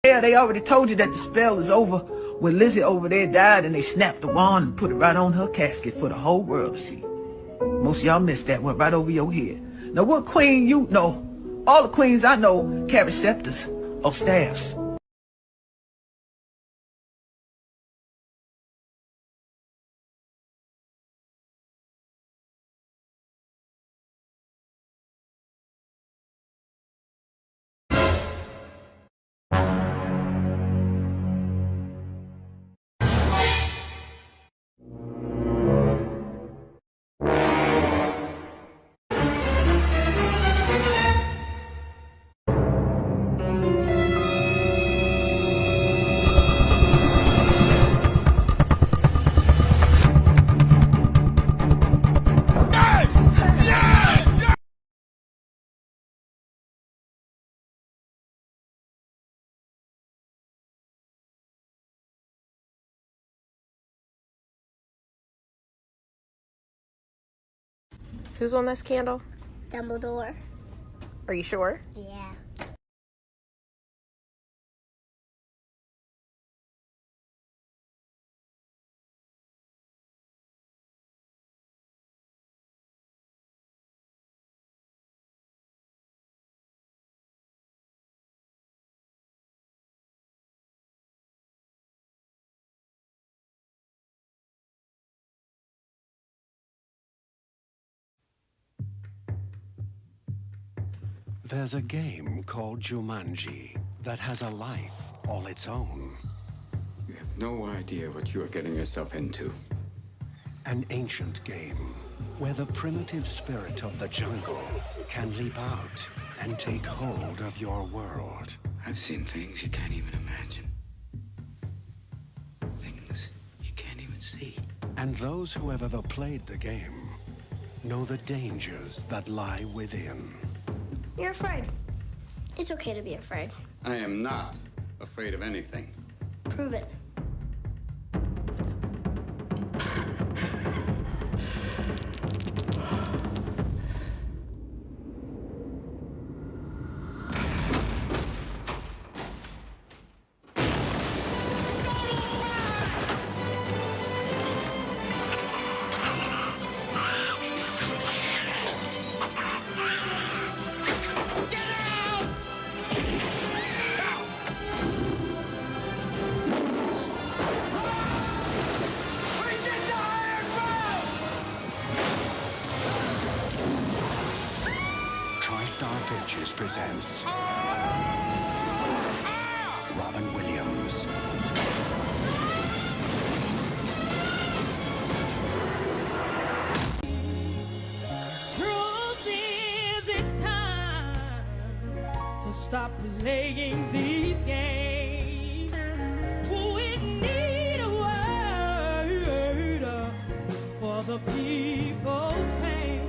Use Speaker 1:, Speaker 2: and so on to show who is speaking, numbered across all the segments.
Speaker 1: Yeah, they already told you that the spell is over when Lizzie over there died and they snapped the wand and put it right on her casket for the whole world to see. Most of y'all missed that, went right over your head. Now what queen you know? All the queens I know carry scepters or staffs.
Speaker 2: Who's on this candle?
Speaker 3: Dumbledore.
Speaker 2: Are you sure?
Speaker 3: Yeah.
Speaker 4: There's a game called Jumanji that has a life all its own.
Speaker 5: You have no idea what you are getting yourself into.
Speaker 4: An ancient game where the primitive spirit of the jungle can leap out and take hold of your world.
Speaker 5: I've seen things you can't even imagine. Things you can't even see.
Speaker 4: And those who have ever played the game know the dangers that lie within.
Speaker 3: You're afraid. It's okay to be afraid.
Speaker 5: I am not afraid of anything.
Speaker 3: Prove it.
Speaker 4: TriStar Pictures presents Robin Williams.
Speaker 6: Truth is, it's time to stop playing these games. We need a word for the people's pain.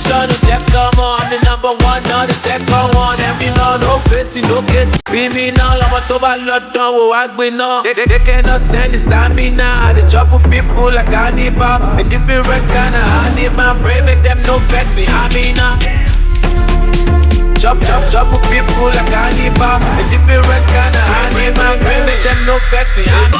Speaker 7: Competition, check come on. I'm the number one, not the second one. And we know no facing, no case. Criminal, I'm a toba lot down, oh, I know. They cannot stand the stamina. They chop with people like cannibal. A different kind of animal. Pray make them no vex behind me now. Chop with people like cannibal. A different kind of animal. Pray make them no vex behind me.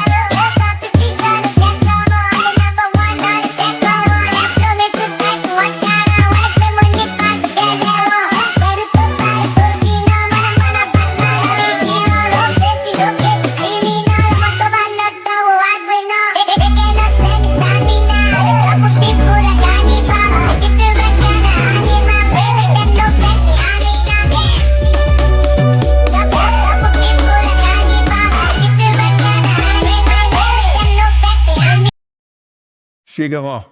Speaker 8: Chegamos.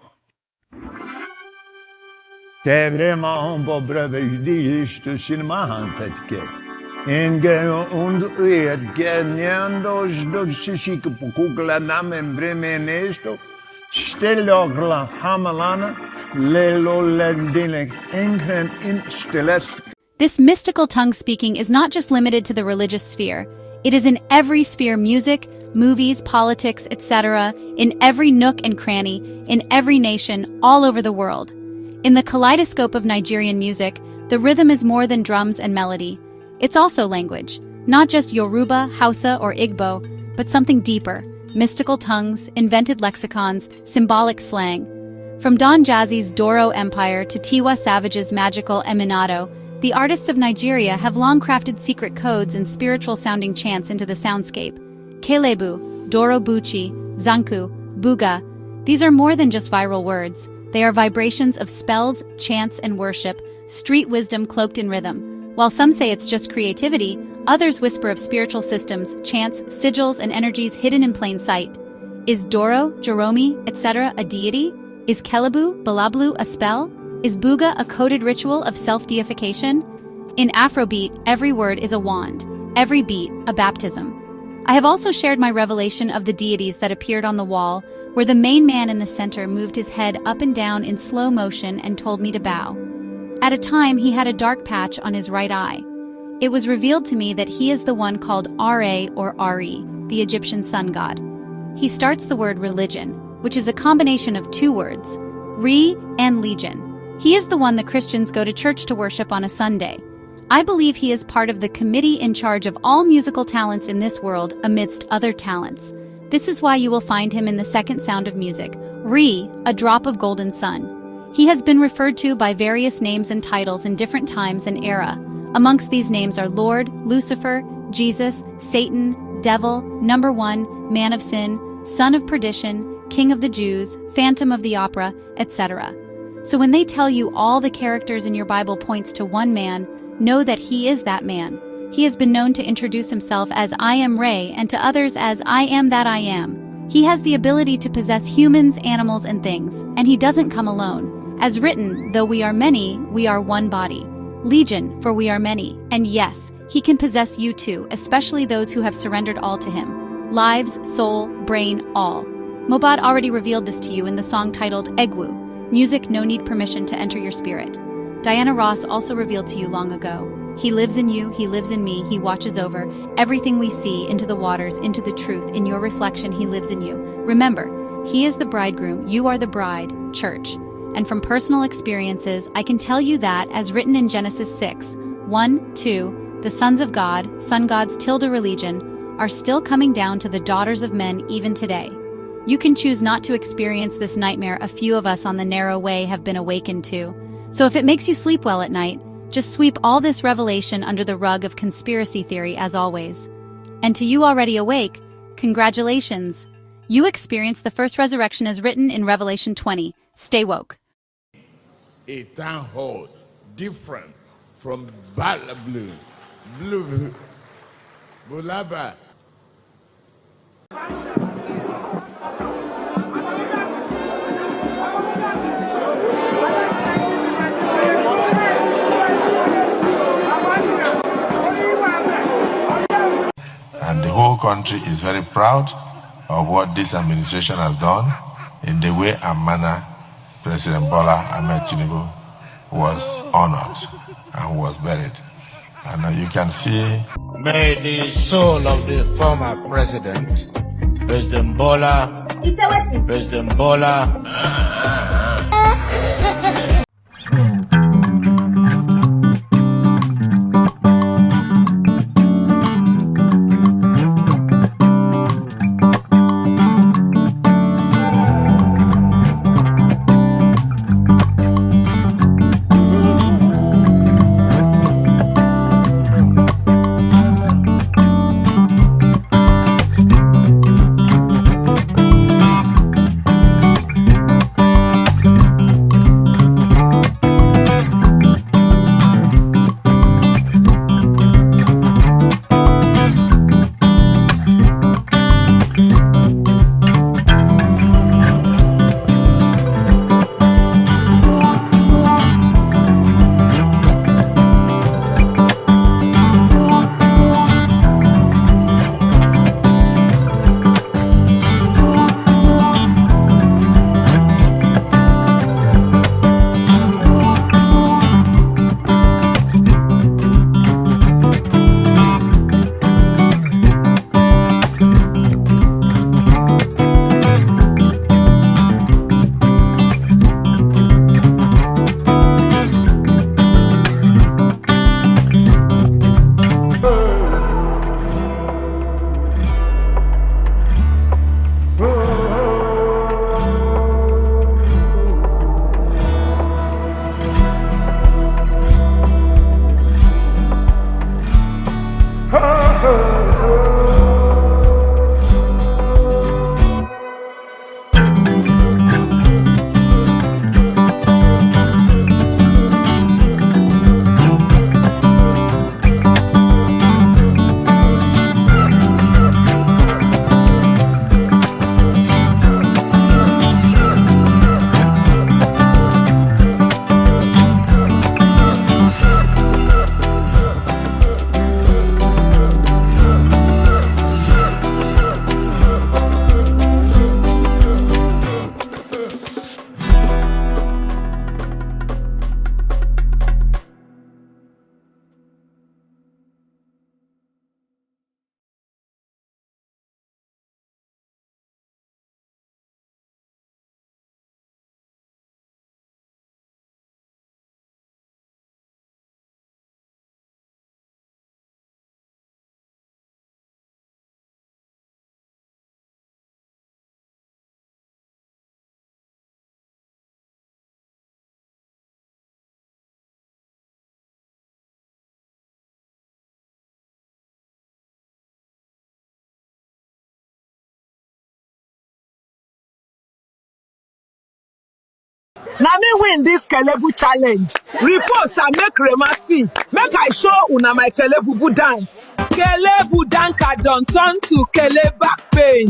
Speaker 8: Det är vraiment på brödvisst cinemahantetke. Enge und genyan dos sisike pukula namen bremenesto. Stellogla hamalana lelo lendilek enkren in stellest.
Speaker 9: This mystical tongue speaking is not just limited to the religious sphere. It is in every sphere: music, movies, politics, etc., in every nook and cranny, in every nation, all over the world. In the kaleidoscope of Nigerian music, the rhythm is more than drums and melody. It's also language, not just Yoruba, Hausa, or Igbo, but something deeper: mystical tongues, invented lexicons, symbolic slang. From Don Jazzy's Doro Empire to Tiwa Savage's magical Eminado, the artists of Nigeria have long crafted secret codes and spiritual-sounding chants into the soundscape. Kelebu, Doro Buchi, Zanku, Buga. These are more than just viral words. They are vibrations of spells, chants, and worship, street wisdom cloaked in rhythm. While some say it's just creativity, others whisper of spiritual systems, chants, sigils, and energies hidden in plain sight. Is Doro, Joromi, etc. a deity? Is Kelebu, Balablu a spell? Is Buga a coded ritual of self-deification? In Afrobeat, every word is a wand, every beat a baptism. I have also shared my revelation of the deities that appeared on the wall, where the main man in the center moved his head up and down in slow motion and told me to bow. At a time, he had a dark patch on his right eye. It was revealed to me that he is the one called Ra or Ari, the Egyptian sun god. He starts the word religion, which is a combination of two words, re and legion. He is the one the Christians go to church to worship on a Sunday. I believe he is part of the committee in charge of all musical talents in this world amidst other talents. This is why you will find him in the second sound of music, Re, a drop of golden sun. He has been referred to by various names and titles in different times and era. Amongst these names are Lord, Lucifer, Jesus, Satan, Devil, Number One, Man of Sin, Son of Perdition, King of the Jews, Phantom of the Opera, etc. So when they tell you all the characters in your Bible points to one man, know that he is that man. He has been known to introduce himself as I am Ray and to others as I am that I am. He has the ability to possess humans, animals, and things, and he doesn't come alone. As written, though we are many, we are one body. Legion, for we are many. And yes, he can possess you too, especially those who have surrendered all to him. Lives, soul, brain, all. Mobad already revealed this to you in the song titled Egwu, music no need permission to enter your spirit. Diana Ross also revealed to you long ago. He lives in you, he lives in me, he watches over everything we see, into the waters, into the truth, in your reflection, he lives in you. Remember, he is the bridegroom, you are the bride, church. And from personal experiences, I can tell you that, as written in Genesis 6, 1-2, the sons of God, sun gods tilde religion, are still coming down to the daughters of men even today. You can choose not to experience this nightmare a few of us on the narrow way have been awakened to. So if it makes you sleep well at night, just sweep all this revelation under the rug of conspiracy theory as always. And to you already awake, congratulations! You experienced the first resurrection as written in Revelation 20. Stay woke.
Speaker 10: A town hall different from Balablu, Blue, Bulaba.
Speaker 11: And the whole country is very proud of what this administration has done in the way and manner President Bola Ahmed Tinubu was honored and who was buried. And you can see.
Speaker 10: May the soul of the former president, President Bola.
Speaker 12: Now me win this Kelebu challenge. Repost and make Rema sing. Make I show una my Kelebu dance. Kelebu danka don't turn to Kele back pain.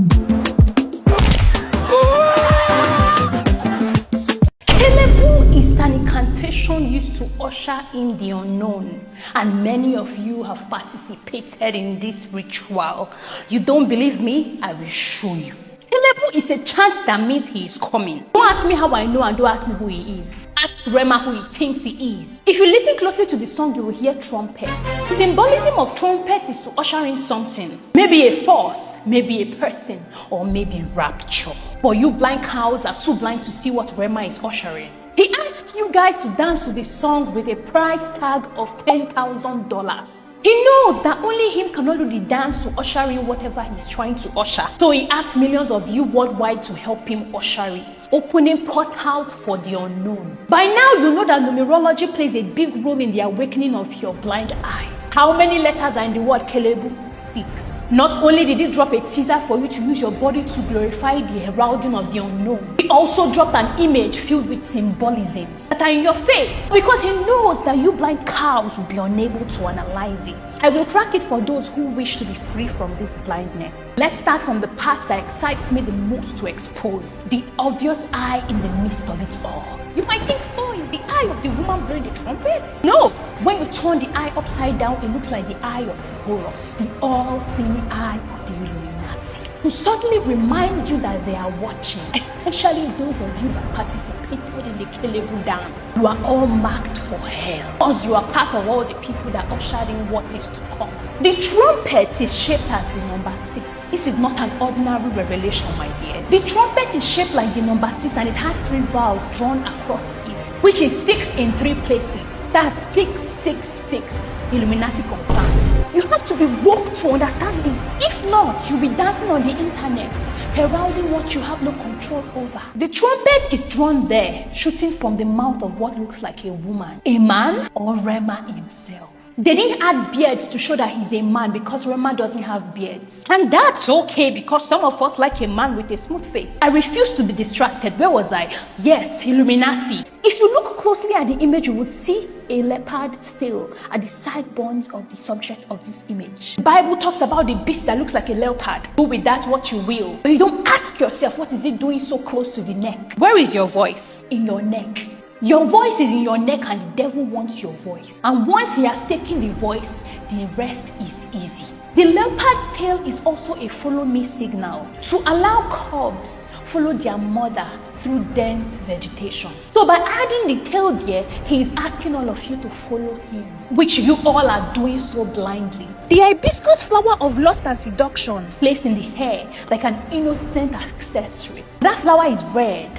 Speaker 13: Kelebu is an incantation used to usher in the unknown, and many of you have participated in this ritual. You don't believe me? I will show you. Kelebu is a chant that means he is coming. Don't ask me how I know and don't ask me who he is. Ask Rema who he thinks he is. If you listen closely to the song, you will hear trumpets. The symbolism of trumpets is to usher in something. Maybe a force, maybe a person, or maybe rapture. But you blind cows are too blind to see what Rema is ushering. He asked you guys to dance to the song with a price tag of $10,000. He knows that only him cannot do the dance to usher in whatever he's trying to usher. So he asked millions of you worldwide to help him usher it, opening portals for the unknown. By now, you know that numerology plays a big role in the awakening of your blind eyes. How many letters are in the word Kelebu? 6. Not only did he drop a teaser for you to use your body to glorify the heralding of the unknown, he also dropped an image filled with symbolisms that are in your face, because he knows that you blind cows will be unable to analyze it. I will crack it for those who wish to be free from this blindness. Let's start from the part that excites me the most to expose: the obvious eye in the midst of it all. You might think, oh, it's the eye of the woman blowing the trumpets. No! When you turn the eye upside down, it looks like the eye of Horus, the all-seeing eye of the Illuminati. reality, to suddenly remind you that they are watching, especially those of you that participated in the Kelebu dance. You are all marked for hell, because you are part of all the people that ushered in what is to come. The trumpet is shaped as the number 6. This is not an ordinary revelation, my dear. The trumpet is shaped like the number 6 and it has 3 vowels drawn across it, which is 6 in 3 places. That's 666. Illuminati confirmed. You have to be woke to understand this. If not, you'll be dancing on the internet, heralding what you have no control over. The trumpet is drawn there, shooting from the mouth of what looks like a woman, a man, or Rema himself. They didn't add beards to show that he's a man because Rema doesn't have beards. And that's okay because some of us like a man with a smooth face. I refuse to be distracted. Where was I? Yes, Illuminati. If you look closely at the image, you will see a leopard still at the sideburns of the subject of this image. The Bible talks about the beast that looks like a leopard. Do with that what you will. But you don't ask yourself, what is it doing so close to the neck? Where is your voice? In your neck. Your voice is in your neck and the devil wants your voice. And once he has taken the voice, the rest is easy. The leopard's tail is also a follow me signal to allow cubs follow their mother through dense vegetation. So by adding the tail there, he is asking all of you to follow him, which you all are doing so blindly. The hibiscus flower of lust and seduction placed in the hair like an innocent accessory. That flower is red.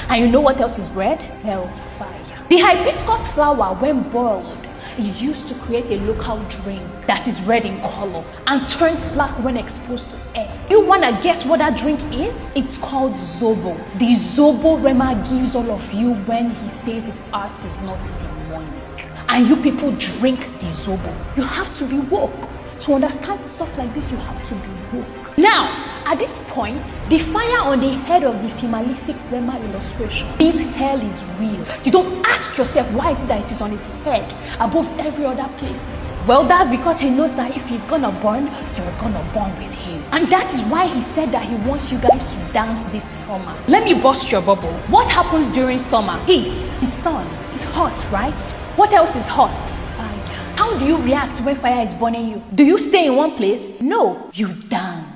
Speaker 13: And you know what else is red? Hellfire. The hibiscus flower, when boiled, is used to create a local drink that is red in color and turns black when exposed to air. You wanna guess what that drink is? It's called Zobo. The Zobo Rema gives all of you when he says his art is not demonic. And you people drink the Zobo. You have to be woke. To understand stuff like this, you have to be woke. Now, at this point, the fire on the head of the femalistic Rema illustration means hell is real. You don't ask yourself why is it that it is on his head above every other places. Well, that's because he knows that if he's gonna burn, you're gonna burn with him. And that is why he said that he wants you guys to dance this summer. Let me burst your bubble. What happens during summer? Heat, the sun. It's hot, right? What else is hot? Fire. How do you react when fire is burning you? Do you stay in one place? No, you dance.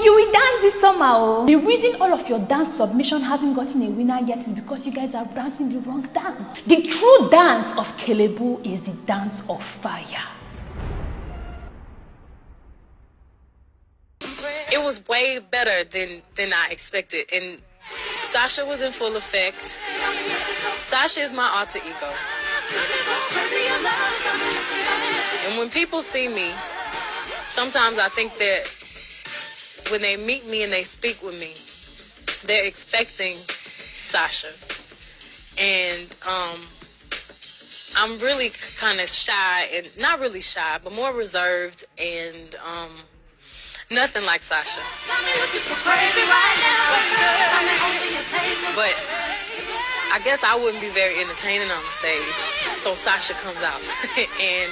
Speaker 13: You will dance this summer. Oh. The reason all of your dance submission hasn't gotten a winner yet is because you guys are dancing the wrong dance. The true dance of Kelebu is the dance of fire.
Speaker 14: It was way better than I expected, and Sasha was in full effect. Sasha is my alter ego. And when people see me, sometimes I think that when they meet me and they speak with me, they're expecting Sasha. And I'm really kind of shy, and not really shy, but more reserved, and nothing like Sasha. But I guess I wouldn't be very entertaining on the stage. So Sasha comes out and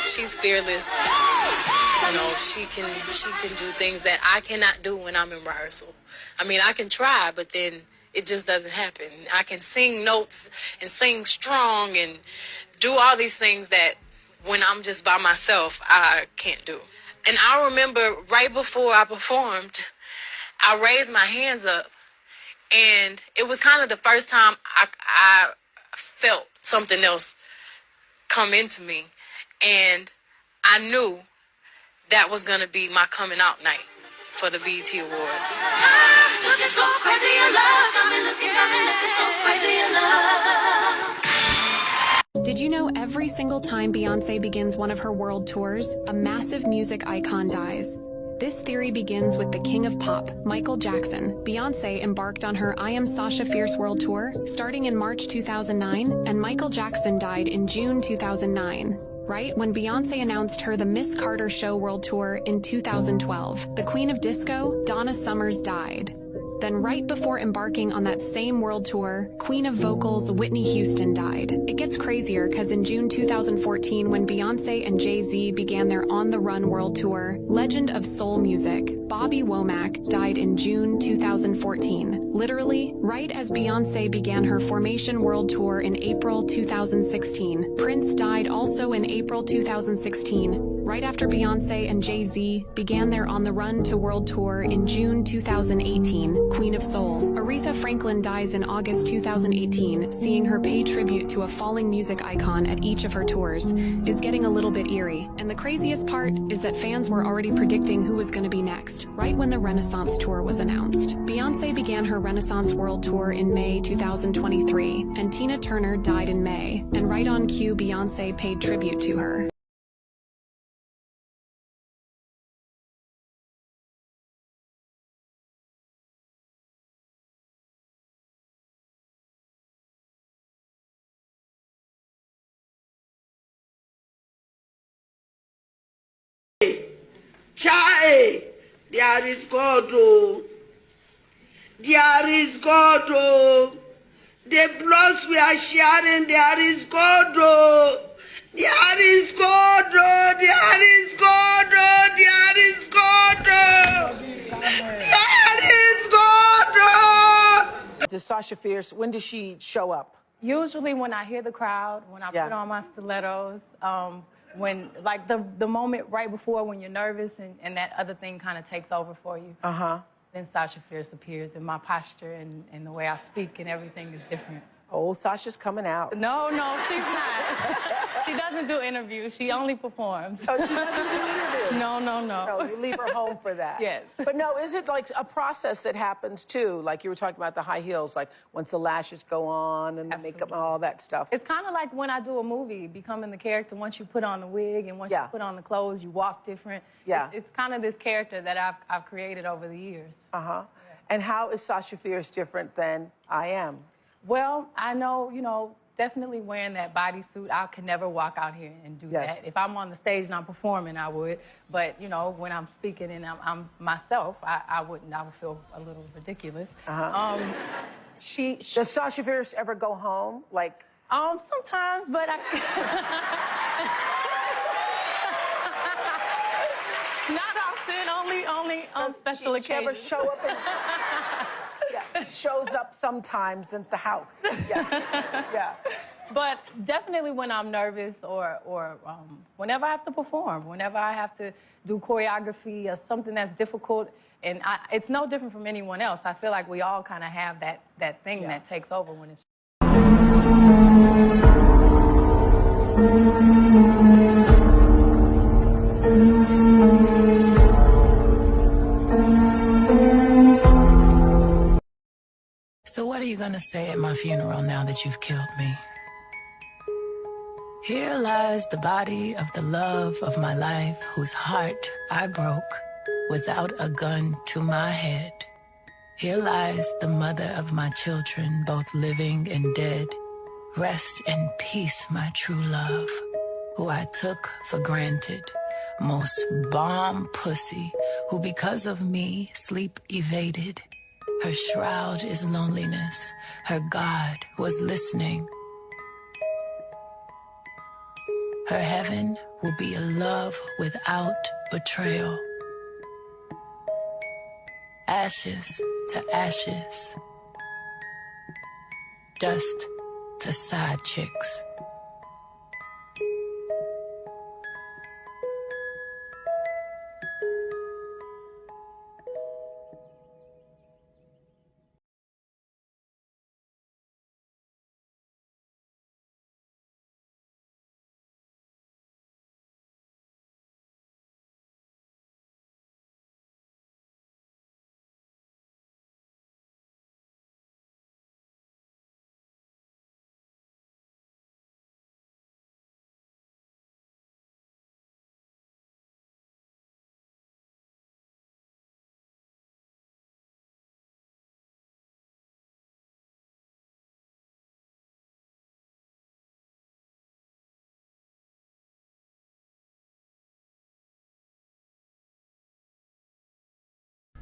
Speaker 14: she's fearless. You know, she can do things that I cannot do when I'm in rehearsal. I mean, I can try, but then it just doesn't happen. I can sing notes and sing strong and do all these things that when I'm just by myself, I can't do. And I remember right before I performed, I raised my hands up, and it was kind of the first time I felt something else come into me. And I knew that was going to be my coming out night for the BET Awards. Looking so crazy in love, got me looking so crazy in love.
Speaker 15: Did you know every single time Beyoncé begins one of her world tours, a massive music icon dies? This theory begins with the king of pop, Michael Jackson. Beyoncé embarked on her I Am Sasha Fierce World Tour starting in March 2009, and Michael Jackson died in June 2009. Right when Beyoncé announced her The Miss Carter Show World Tour in 2012, the Queen of Disco, Donna Summers, died. Then right before embarking on that same world tour, Queen of Vocals Whitney Houston died. It gets crazier because in June 2014, when Beyoncé and Jay-Z began their On the Run world tour, legend of soul music, Bobby Womack, died in June 2014. Literally, right as Beyoncé began her Formation world tour in April 2016. Prince died also in April 2016. right after Beyoncé and Jay-Z began their On the Run to World Tour in June 2018, Queen of Soul. Aretha Franklin dies in August 2018, seeing her pay tribute to a falling music icon at each of her tours is getting a little bit eerie. And the craziest part is that fans were already predicting who was going to be next, right when the Renaissance Tour was announced. Beyoncé began her Renaissance World Tour in May 2023, and Tina Turner died in May, and right on cue Beyoncé paid tribute to her.
Speaker 16: Chai, there is God, oh. There is God, oh. The blood we are sharing, there is God, oh. There is God, oh. There is God, oh. There is God, oh. There is God, oh.
Speaker 17: Does Sasha Fierce, when does she show up?
Speaker 13: Usually when I hear the crowd, when I put on my stilettos, when, like, the moment right before when you're nervous and that other thing kind of takes over for you. Then Sasha Fierce appears, and my posture and the way I speak and everything is different.
Speaker 17: Oh, Sasha's coming out.
Speaker 13: No, she's not. She doesn't do interviews. She only performs.
Speaker 17: Oh, she doesn't do interviews?
Speaker 13: No.
Speaker 17: No, you leave her home for that.
Speaker 13: Yes.
Speaker 17: But no, is it like a process that happens too? Like you were talking about the high heels, like once the lashes go on and the makeup and all that stuff.
Speaker 13: It's kind of like when I do a movie, becoming the character. Once you put on the wig and once you put on the clothes, you walk different.
Speaker 17: Yeah.
Speaker 13: It's kind of this character that I've created over the years.
Speaker 17: And how is Sasha Fierce different than I am?
Speaker 13: Well, I know, definitely wearing that bodysuit, I could never walk out here and do that. If I'm on the stage and I'm performing, I would. But, when I'm speaking and I'm myself, I wouldn't. I would feel a little ridiculous.
Speaker 17: Does Sasha Fierce ever go home? Like,
Speaker 13: sometimes, but I... Not often, only on special occasions.
Speaker 17: Ever show up and... shows up sometimes in the house. Yes.
Speaker 13: But definitely when I'm nervous or whenever I have to perform, whenever I have to do choreography or something that's difficult, and it's no different from anyone else. I feel like we all kind of have that thing that takes over when it's...
Speaker 18: So what are you gonna say at my funeral now that you've killed me? Here lies the body of the love of my life, whose heart I broke without a gun to my head. Here lies the mother of my children, both living and dead. Rest in peace, my true love, who I took for granted. Most bomb pussy, who because of me sleep evaded. Her shroud is loneliness. Her God was listening. Her heaven will be a love without betrayal. Ashes to ashes. Dust to side chicks.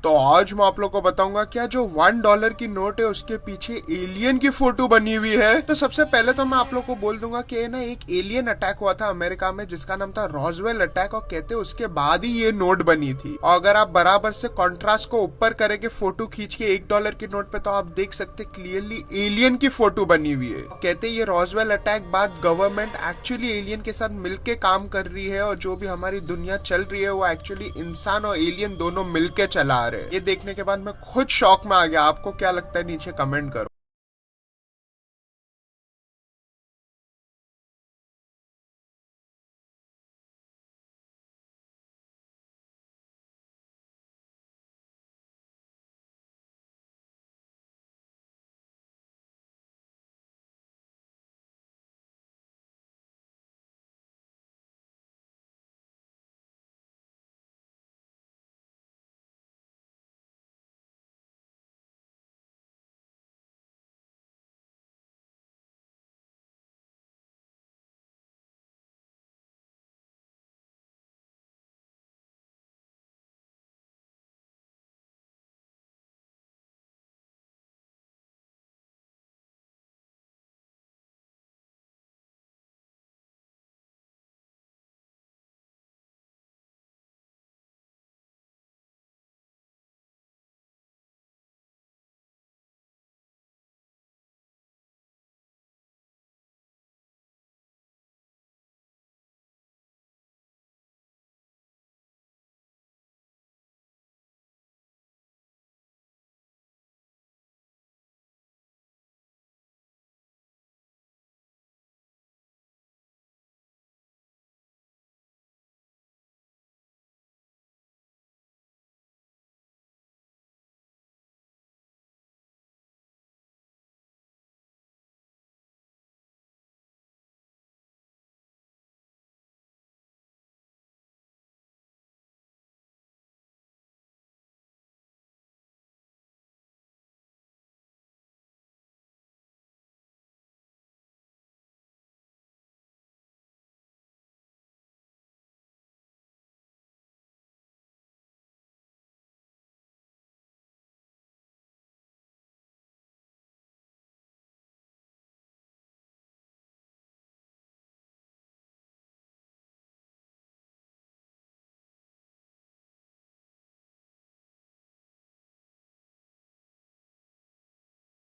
Speaker 19: तो आज मैं आप लोग को बताऊंगा क्या जो $1 की नोट है उसके पीछे एलियन की फोटो बनी हुई है। तो सबसे पहले तो मैं आप लोग को बोल दूंगा कि ना एक एलियन अटैक हुआ था अमेरिका में जिसका नाम था रॉसवेल अटैक, और कहते उसके बाद ही ये नोट बनी थी। और अगर आप बराबर से कॉन्ट्रास्ट को ऊपर करेंगे फोटो खींच के $1 की नोट पे, तो आप देख सकते क्लियरली एलियन की फोटो बनी हुई है। कहते ये रॉसवेल अटैक बाद गवर्नमेंट एक्चुअली एलियन के साथ मिलके काम कर रही है, और जो भी हमारी दुनिया चल रही है वो एक्चुअली इंसान और एलियन दोनों मिलके चला रहे हैं। ये देखने के बाद मैं खुद शॉक में आ गया। आपको क्या लगता है नीचे कमेंट करो।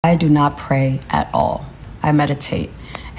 Speaker 20: I do not pray at all. I meditate.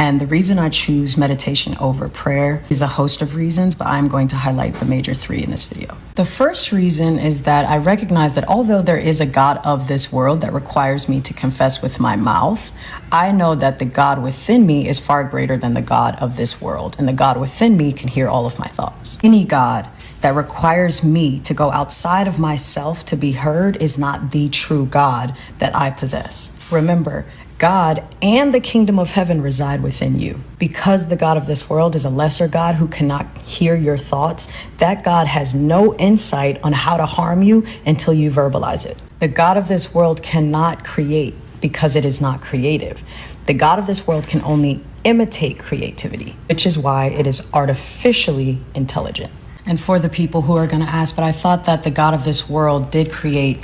Speaker 20: And the reason I choose meditation over prayer is a host of reasons, but I'm going to highlight the major three in this video. The first reason is that I recognize that although there is a God of this world that requires me to confess with my mouth, I know that the God within me is far greater than the God of this world, and the God within me can hear all of my thoughts. Any God that requires me to go outside of myself to be heard is not the true God that I possess. Remember, God and the kingdom of heaven reside within you. Because the God of this world is a lesser God who cannot hear your thoughts, that God has no insight on how to harm you until you verbalize it. The God of this world cannot create because it is not creative. The God of this world can only imitate creativity, which is why it is artificially intelligent. And for the people who are going to ask, but I thought that the God of this world did create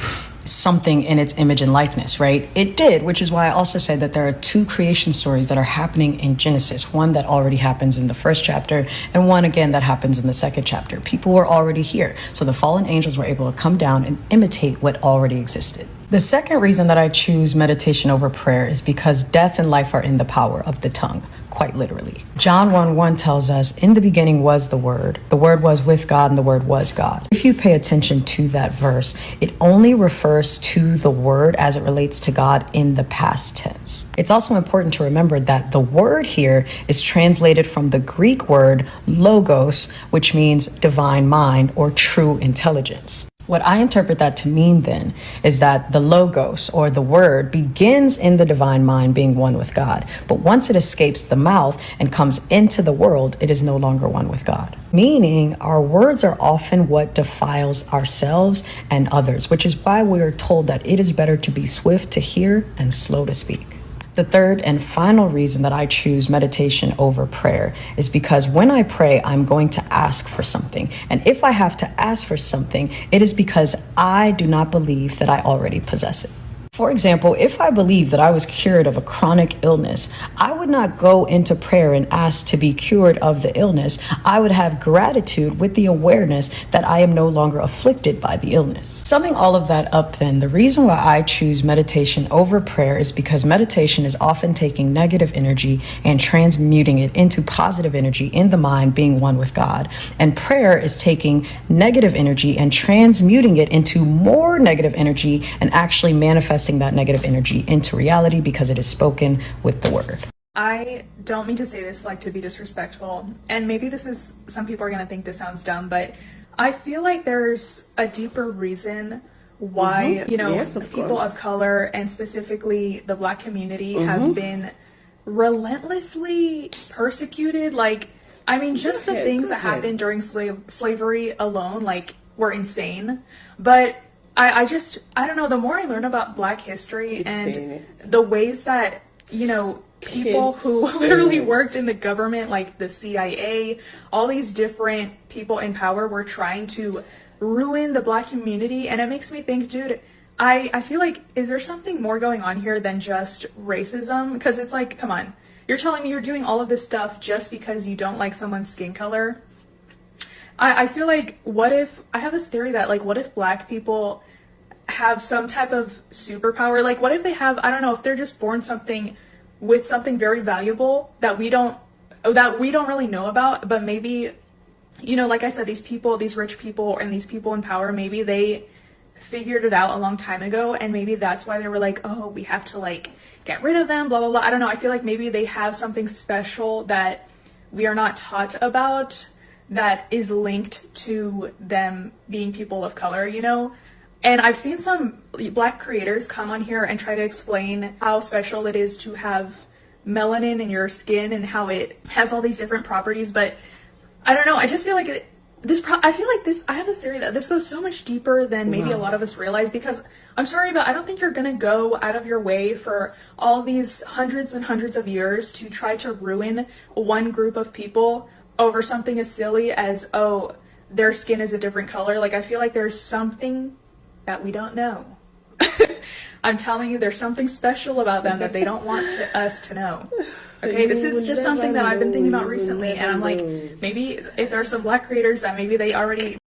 Speaker 20: something in its image and likeness, right? It did, which is why I also say that there are two creation stories that are happening in Genesis. One that already happens in the first chapter, and one again that happens in the second chapter. People were already here. So the fallen angels were able to come down and imitate what already existed. The second reason that I choose meditation over prayer is because death and life are in the power of the tongue, quite literally. John 1:1 tells us, in the beginning was the Word was with God, and the Word was God. If you pay attention to that verse, it only refers to the Word as it relates to God in the past tense. It's also important to remember that the word here is translated from the Greek word logos, which means divine mind or true intelligence. What I interpret that to mean then is that the logos or the word begins in the divine mind being one with God. But once it escapes the mouth and comes into the world, it is no longer one with God. Meaning our words are often what defiles ourselves and others, which is why we are told that it is better to be swift to hear and slow to speak. The third and final reason that I choose meditation over prayer is because when I pray, I'm going to ask for something. And if I have to ask for something, it is because I do not believe that I already possess it. For example, if I believed that I was cured of a chronic illness, I would not go into prayer and ask to be cured of the illness. I would have gratitude with the awareness that I am no longer afflicted by the illness. Summing all of that up then, the reason why I choose meditation over prayer is because meditation is often taking negative energy and transmuting it into positive energy in the mind, being one with God. And prayer is taking negative energy and transmuting it into more negative energy and actually manifesting that negative energy into reality because it is spoken with the word.
Speaker 21: I don't mean to say this like to be disrespectful, and maybe this is, some people are going to think this sounds dumb, but I feel like there's a deeper reason why, you know, people of color and specifically the Black community have been relentlessly persecuted. Like, I mean, just the things that happened during slavery alone, like, were insane. But I don't know, the more I learn about Black history and the ways that, you know, people who literally worked in the government, like the CIA, all these different people in power were trying to ruin the Black community. And it makes me think, dude, I feel like, is there something more going on here than just racism? Because it's like, come on, you're telling me you're doing all of this stuff just because you don't like someone's skin color? I feel like, what if, I have this theory that, like, what if Black people have some type of superpower? Like, what if they have, I don't know, if they're just born with something very valuable that we don't really know about, but maybe, you know, like I said, these people, these rich people and these people in power, maybe they figured it out a long time ago, and maybe that's why they were like, oh, we have to, like, get rid of them, blah, blah, blah. I don't know. I feel like maybe they have something special that we are not taught about that is linked to them being people of color, you know? And I've seen some Black creators come on here and try to explain how special it is to have melanin in your skin and how it has all these different properties. But I don't know. I just feel like I have this theory that this goes so much deeper than maybe a lot of us realize, because I'm sorry, but I don't think you're going to go out of your way for all these hundreds and hundreds of years to try to ruin one group of people over something as silly as, oh, their skin is a different color. Like, I feel like there's something that we don't know. I'm telling you, there's something special about them that they don't want us to know. Okay, this is just something that I've been thinking about recently, and I'm like, maybe if there are some Black creators that maybe they already